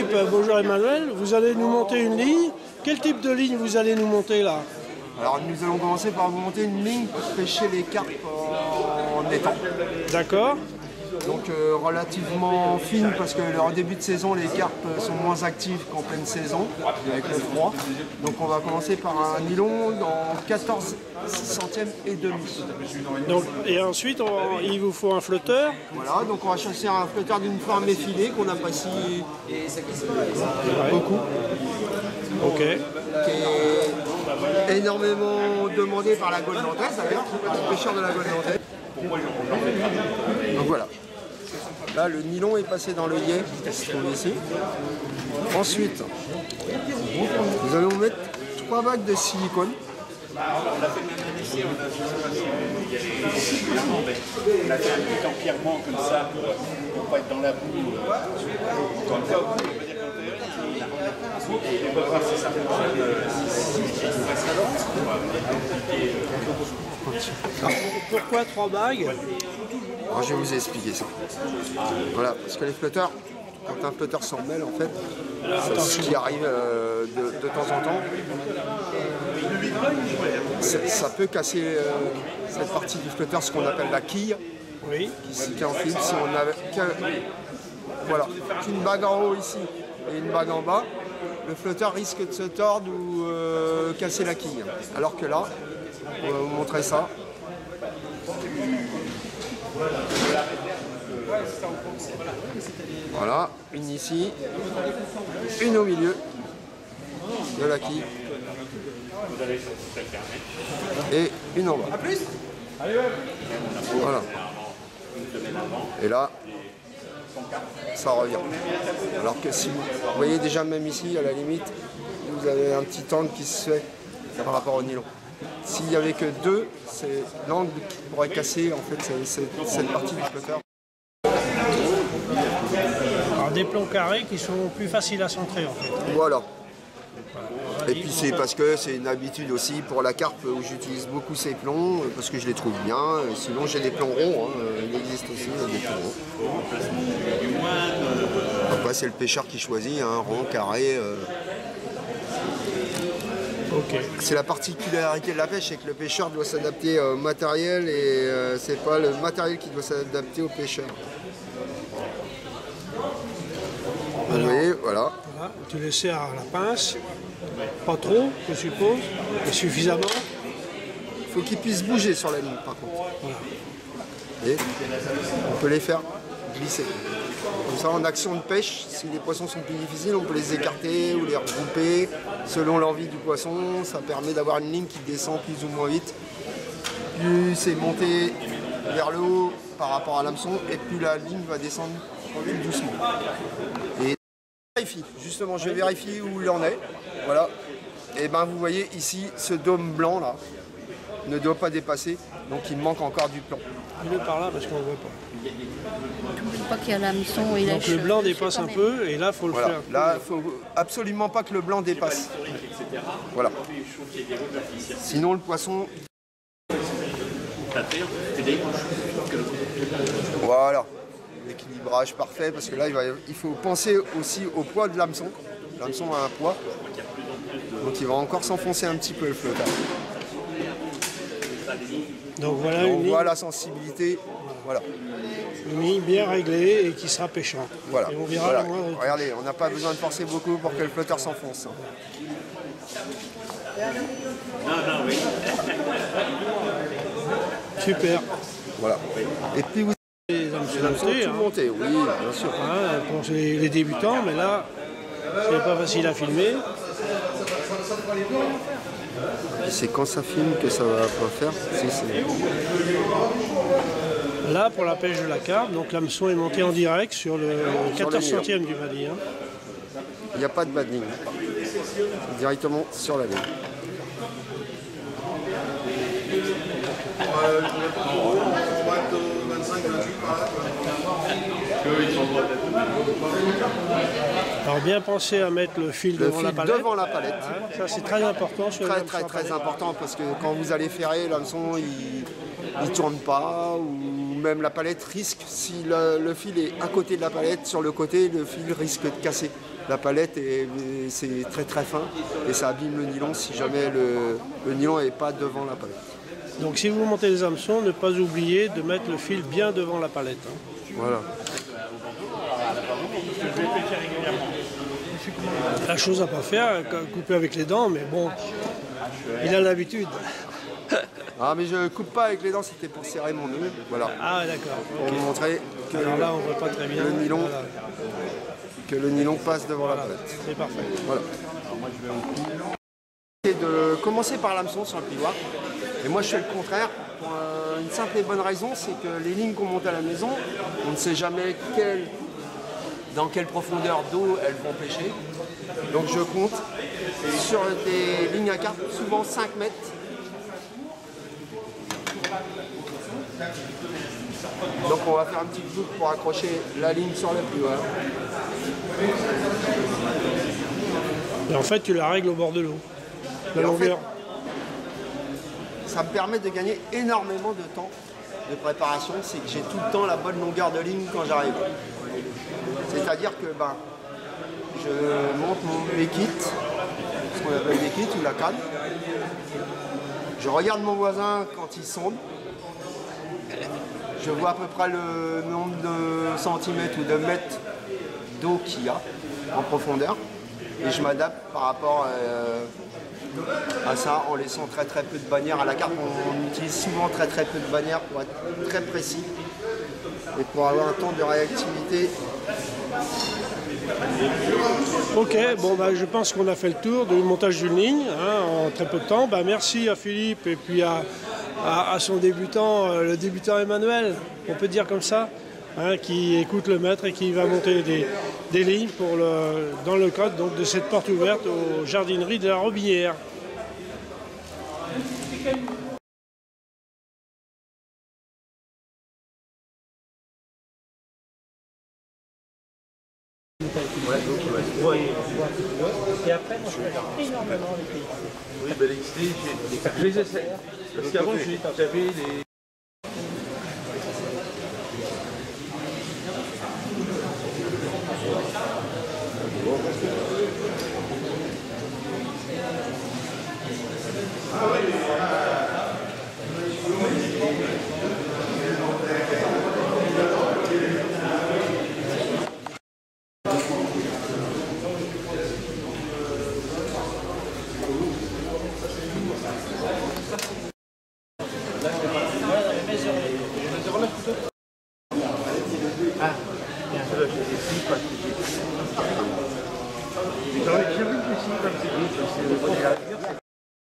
Bonjour Emmanuel, vous allez nous monter une ligne. Quel type de ligne vous allez nous monter là? Alors nous allons commencer par vous monter une ligne pour pêcher les carpes en étang. D'accord. Donc relativement fine parce que en début de saison les carpes sont moins actives qu'en pleine saison avec le froid. Donc on va commencer par un nylon dans 14 centièmes et demi. Donc, et ensuite il vous faut un flotteur. Voilà, donc on va choisir un flotteur d'une forme effilée qu'on apprécie beaucoup. Ok. Qui est énormément demandé par la Gaule nantaise d'ailleurs, les pêcheurs de la Gaule nantaise. Donc voilà. Là, le nylon est passé dans le yé qui se trouve ici. Ensuite, nous allons mettre 3 bagues de silicone. On a fait un petit empirement comme ça pour ne pas être dans la boue. Comme ça, on peut dire qu'on fait. Et on va voir si ça fonctionne. Pourquoi 3 bagues? Alors, je vais vous expliquer ça. Voilà, parce que les flotteurs, quand un flotteur s'en mêle, en fait, c'est ce qui arrive de temps en temps. Ça peut casser cette partie du flotteur, ce qu'on appelle la quille, Oui. qui est en film. Si on avait qu'une bague en haut ici et une bague en bas, le flotteur risque de se tordre ou casser la quille. Alors que là, on va vous montrer ça. Voilà, une ici, une au milieu de la quille et une en bas. Voilà. Et là, ça revient. Alors que si vous voyez déjà même ici, à la limite, vous avez un petit angle qui se fait par rapport au nylon. S'il n'y avait que deux, c'est l'angle qui pourrait casser en fait cette partie du flotteur. Alors des plombs carrés qui sont plus faciles à centrer en fait. Voilà. Et puis c'est parce que c'est une habitude aussi pour la carpe où j'utilise beaucoup ces plombs parce que je les trouve bien. Sinon j'ai des plombs ronds, hein. Il existe aussi des plombs ronds. Après c'est le pêcheur qui choisit, hein, rond, carré. Ok. C'est la particularité de la pêche, c'est que le pêcheur doit s'adapter au matériel et c'est pas le matériel qui doit s'adapter au pêcheur. Vous voyez, voilà. Voilà. Tu le sers à la pince. Pas trop, je suppose, mais suffisamment. Il faut qu'ils puissent bouger sur la ligne par contre. Voilà. Et on peut les faire glisser. Comme ça, en action de pêche, si les poissons sont plus difficiles, on peut les écarter ou les regrouper selon l'envie du poisson. Ça permet d'avoir une ligne qui descend plus ou moins vite. Plus c'est monté vers le haut par rapport à l'hameçon, et plus la ligne va descendre plus doucement. Et justement, je vérifie où il en est. Voilà. Et ben vous voyez ici, ce dôme blanc là ne doit pas dépasser, donc il manque encore du plomb. Il est par là parce qu'on ne voit pas. N'oublie pas qu'il y a l'hameçon et la Donc le blanc dépasse un peu et là il faut le Voilà. faire. Là, il faut absolument pas que le blanc dépasse. Voilà. Sinon le poisson. Voilà. L'équilibrage parfait parce que là il faut penser aussi au poids de l'hameçon. L'hameçon a un poids. Donc il va encore s'enfoncer un petit peu le flotteur. Donc voilà On une ligne, voit la sensibilité. Voilà. une ligne bien réglée et qui sera pêchante. Voilà. Et on verra Voilà. la moindre. Regardez, on n'a pas besoin de forcer beaucoup pour que le flotteur s'enfonce. Super. Voilà. Et puis vous Les hameçons avez montés, tout hein. monté, oui, bien sûr. Hein, pour les débutants, mais là, c'est pas facile à filmer. C'est quand ça filme que ça va pas faire. Si, Là, pour la pêche de la carpe, donc l'hameçon est monté en direct sur le 14 mur. centième du Mali. Hein. il n'y a pas de bad ligne. Directement sur la ligne. Alors bien penser à mettre le fil devant la palette. Devant la palette. Hein, ça c'est très important sur Très important parce que quand vous allez ferrer, l'hameçon il tourne pas ou même la palette risque, si le fil est à côté de la palette, sur le côté, le fil risque de casser. la palette c'est très très fin et ça abîme le nylon si jamais le nylon n'est pas devant la palette. Donc si vous montez les hameçons, ne pas oublier de mettre le fil bien devant la palette. Hein. Voilà. La chose à pas faire, couper avec les dents, mais bon, il a l'habitude. Ah mais je coupe pas avec les dents, c'était pour serrer mon nœud, voilà. Ah d'accord. Pour vous montrer que alors là on voit pas très bien. Le nylon, voilà. Que le nylon passe devant la palette. C'est parfait. Voilà. C'est de commencer par l'hameçon sur le plioir. Et moi je fais le contraire pour une simple et bonne raison, c'est que les lignes qu'on monte à la maison, on ne sait jamais dans quelle profondeur d'eau elles vont pêcher. Donc je compte sur des lignes à carpe, souvent 5 mètres. Donc on va faire un petit boucle pour accrocher la ligne sur le plioir. Et en fait tu la règles au bord de l'eau, la longueur. Ça me permet de gagner énormément de temps de préparation, c'est que j'ai tout le temps la bonne longueur de ligne quand j'arrive. C'est-à-dire que je monte mes kits, ce qu'on appelle des kits ou la canne. Je regarde mon voisin quand il sonde. Je vois à peu près le nombre de centimètres ou de mètres d'eau qu'il y a en profondeur. Et je m'adapte par rapport à ça en laissant très peu de bannières. À la carpe, on utilise souvent très peu de bannières pour être très précis et pour avoir un temps de réactivité. Ok, bon je pense qu'on a fait le tour du montage d'une ligne en très peu de temps. Merci à Philippe et puis à son débutant, le débutant Emmanuel, on peut dire comme ça, qui écoute le maître et qui va monter des lignes dans le cadre donc, de cette porte ouverte aux jardineries de la Robinière. Et après, moi, je regarde énormément les pays. Oui, l'XD, je les essaie. Parce qu'avant, j'avais les...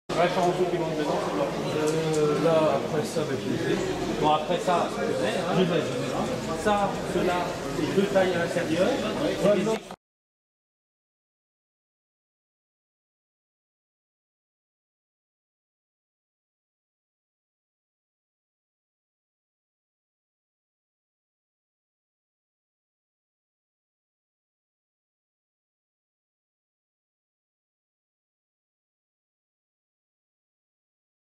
Référence au piment dedans, là, après ça, bon, après ça, je vais, ça, cela, c'est deux tailles à l'intérieur.